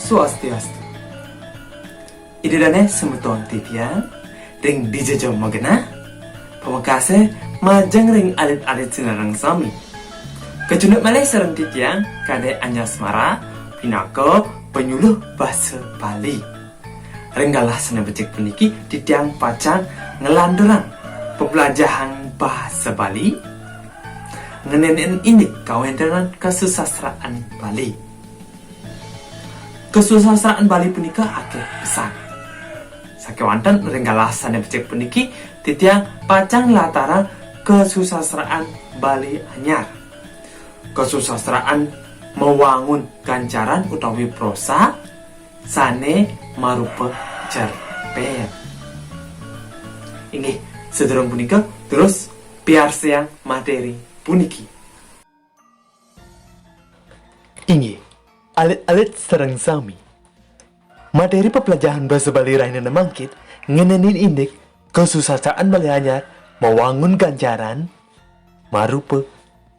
Swastiastu. Ididane semeton tipian ring dijajah magena pemakase majeng ring alit-alit sinarang sami kejunuk malih sereng tipian kade Anyasmara pinaka penyuluh bahasa Bali ringgalah sene becik puniki titiang pacang ngelanderang pembelajaran bahasa Bali ngenenen ini kawentenan kesusastraan Bali. Kesusastraan Bali punika akeh pesan. Sakewanten ringgalah sane becik puniki titiang pacang latara kesusastraan Bali anyar. Kesusastraan mewangun ganjaran utawi prosa sane marupa cerpen. Inggih sedhereng punika terus piarsiang materi puniki. Inggih alit-alit serang sami. Materi pembelajaran bahasa Bali rainana mangkit ngenenin indik kesusastraan Bali anyar mewangun ganjaran marupa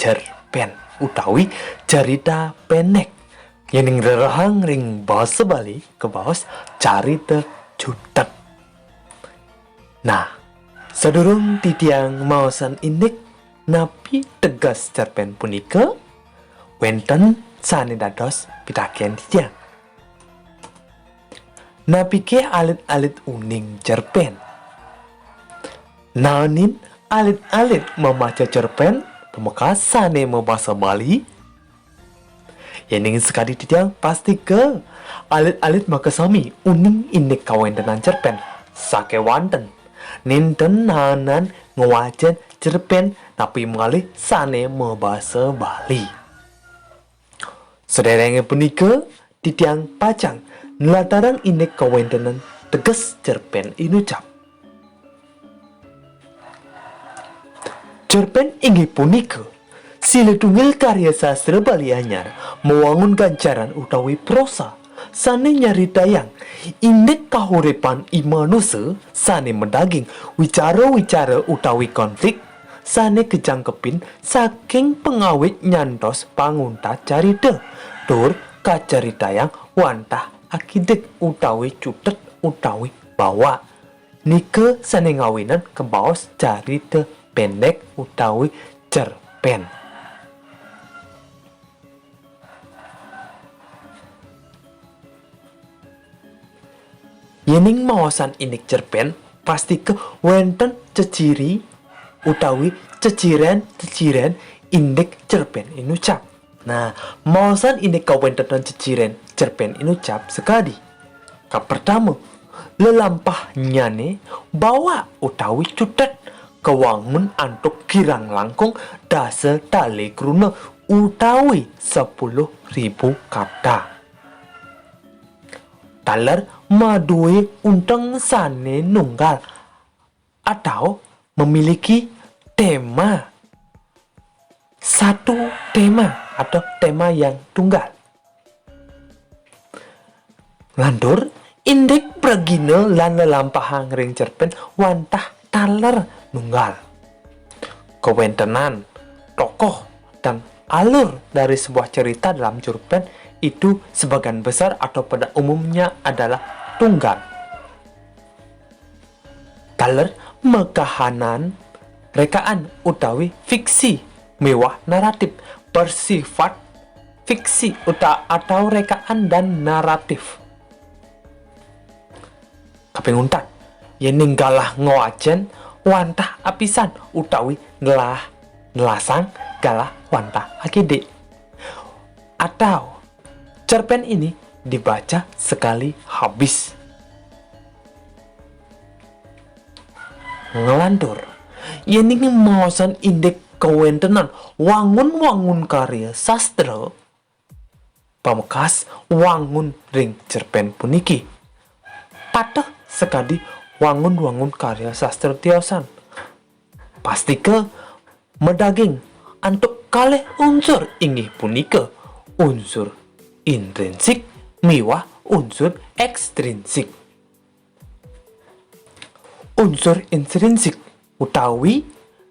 cerpen utawi cerita pendek yang rerahang ring bahasa Bali ke baos carita jutek. Nah, sedurung titiang maosan indik napi tegas cerpen punika wenten sane dados pitaken titiang. Napike alit-alit uning cerpen. Naonin alit-alit membaca cerpen pemekas sane membahasa Bali. Yang sekali titiang pasti ke alit-alit makasami uning indik kawentenan cerpen sake wanten ninten nanan ngewacen cerpen tapi mengalih sane membahasa Bali. Sederenge punika titiang pacang nelatarang indik kawentenan tegas cerpen inucap. Cerpen inggih punika siletunggal karya sastra Bali anyar mewangun ganjaran utawi prosa sane nyaritayang indik kahuripan imanusa sane mendaging wicara-wicara utawi konflik sane kejangkepin saking pengawit nyantos pangunta carita tur kacaritayang wantah akidik utawi cutet utawi bawa nike sane ngawinan kebaos carita pendek utawi cerpen. Yening maosan indik cerpen pasti ke wenten ceciri utawi ceciren indik cerpen inucap. Nah, maosan indik kawentenan ceciren cerpen inucap sekali. Kap pertama, lelampah nyane bawa utawi cutet kewangun antuk kirang langkung dasa tali kruna utawi 10.000 kata. Taler madue untang sane nunggal atau memiliki tema. Satu tema atau tema yang tunggal. Landur indik pragina lan lelampahang ring cerpen wantah taler nunggal. Kewentenan tokoh dan alur dari sebuah cerita dalam cerpen itu sebagian besar atau pada umumnya adalah tunggal. Taler mekahanan rekaan utawi fiksi mewah naratif bersifat fiksi atau rekaan dan naratif. Kaping 4 yen ninggalah ngowacen wantah apisan utawi nelasang galah wantah akidik. Atau cerpen ini dibaca sekali habis. Ngelantur yening maosan indik kawentenan wangun karya sastra pamekas wangun ring cerpen puniki patah sekali wangun karya sastra tiosan pasti ke medaging antuk kalih unsur inggih punika unsur intrinsik miwah unsur ekstrinsik. Unsur intrinsik utawi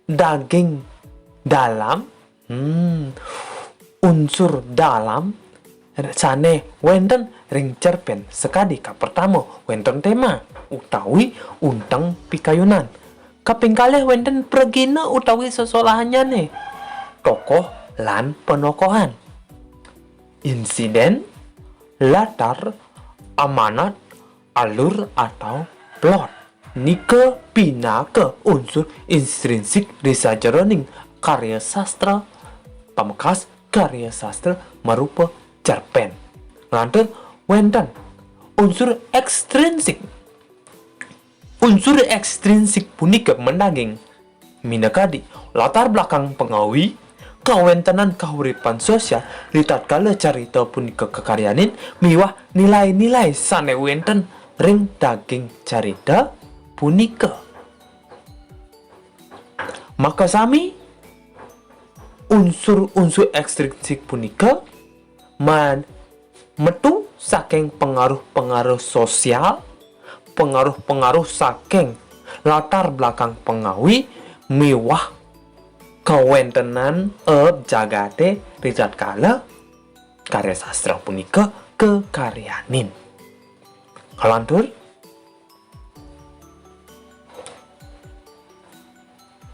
daging dalam unsur dalam sane wenten ring cerpen sekadi ka pertama wonten tema utawi untang pikayunan. Kaping kalih wonten pregina utawi sesolahannya tokoh lan penokohan. Insiden, latar, amanat, alur atau plot. Nika pinaka unsur intrinsik di sajeroning karya sastra pamekas karya sastra merupa cerpen. Lantur wonten unsur ekstrinsik. Unsur ekstrinsik punika mendaging minakadi latar belakang pengawi kawontenan kahuripan sosial di tatkala carita punika kekaryanin miwah nilai-nilai sane wonten ring daging carita punika. Maka sami unsur-unsur ekstrinsik punika metu saking pengaruh-pengaruh sosial, pengaruh-pengaruh saking latar belakang pengawi miwah kawontenan jagate ricat kala karya sastra punika kekaryanin. Kalantur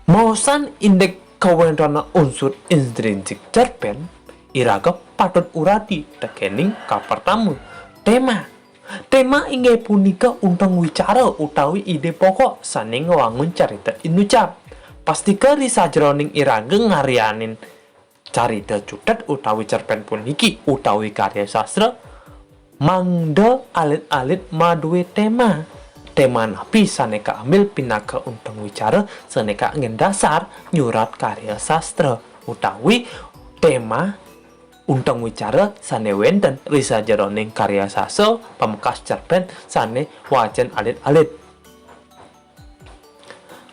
mausan indek kawontenan unsur intrinsik cerpen iraga patut urati tekening ka pertama tema inggih punika untang wicara utawi ide pokok saning wangun carita inucap. Pastika di sajroning iraga ngaryanin carita cutet utawi cerpen puniki utawi karya sastra mangda alit-alit maduwe tema napi saneka ambil pinaka untang wicara saneka ngendasar nyurat karya sastra utawi tema untang wicara sane wonten ri sajroning karya sastra pamekas cerpen sane wajan alit-alit.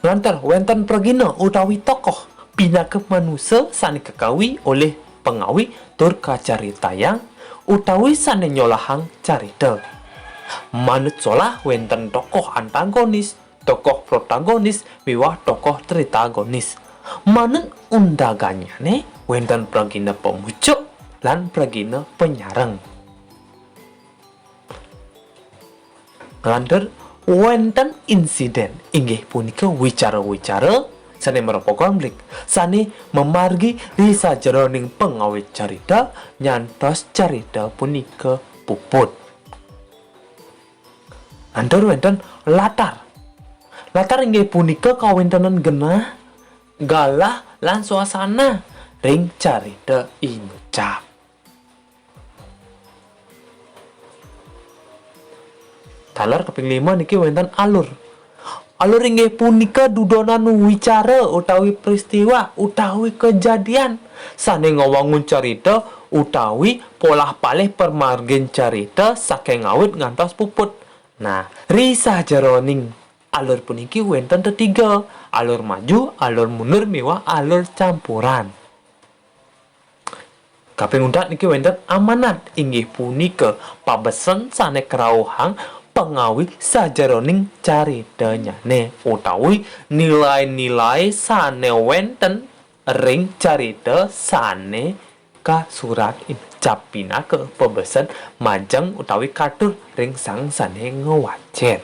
Lantar wonten pregina utawi tokoh pinaka manusia sane kekawi oleh pengawi tur kacaritayang utawi sane nyolahang carita. Manut solah wonten tokoh antagonis, tokoh protagonis, miwah tokoh tritagonis. Manut undaganyane wonten pregina pemucuk lan pregina penyareng. Lantar wonten insiden inggih punika wicara-wicara sane merupa konflik sane memargi di sajroning pengawit carita nyantos carita punika puput. Antar wonten latar inggih punika kawontenan genah galah lan suasana ring carita inucap. Talar kaping 5 niki wonten alur inggih punika dudonan wicara utawi peristiwa utawi kejadian sane ngawangun carita utawi polah palih permargin carita saking awit ngantos puput. Nah, ri sajeroning alur puniki wonten tetiga, alur maju, alur mundur miwah alur campuran. Kaping 4 niki wonten amanat inggih punika pabesen sane krawuhang pengawi sajeroning caritanyane utawi nilai-nilai sane wonten ring carita sane kasurat inucap pinaka pebesen majeng utawi katur ring sang sane ngewacen.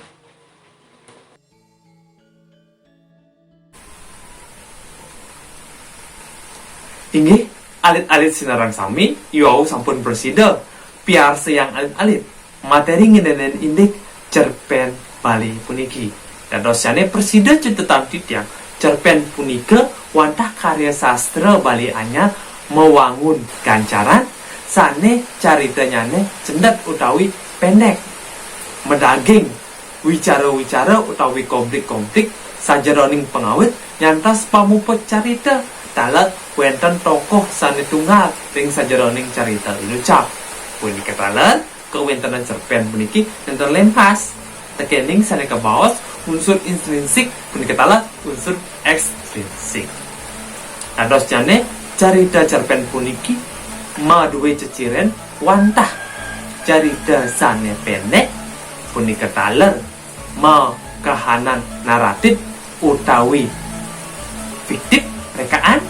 Inggih alit-alit sinarang sami iwau sampun presida piar sayang alit-alit materi ngedenen indik cerpen Bali puniki. Dadosane presida cetetan titiang cerpen punika wantah karya sastra Bali anyar mewangun gancaran sane caritanyane cendet utawi pendek medaging wicara-wicara utawi konflik-konflik sajeroning pengawit nyantas pamuput carita talet wonten tokoh sane tunggal ring sajeroning carita inucap punika talet kewontenan cerpen puniki nenten lempas tekening sane kabaos unsur intrinsik punika talet unsur ekstrinsik. Dados jane carita cerpen puniki maduwe ceciren wantah carita sane pendek punika taler ma kahanan naratif utawi fiktif rekaan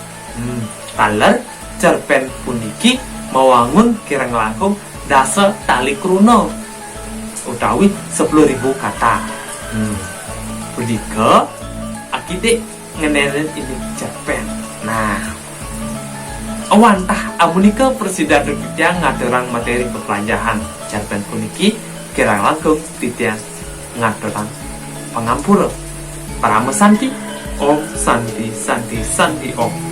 taler cerpen puniki mewangun kirang langkung dasa tali kruno utawi 10.000 kata. Punika akide ngeneren ini cerpen. Nah, awantah amunika presida titiang ngaturang materi pepelajaran cerpen puniki kirang langkung titiang ngaturang pangampura. Paramesanti Om Santi Santi Santi Om.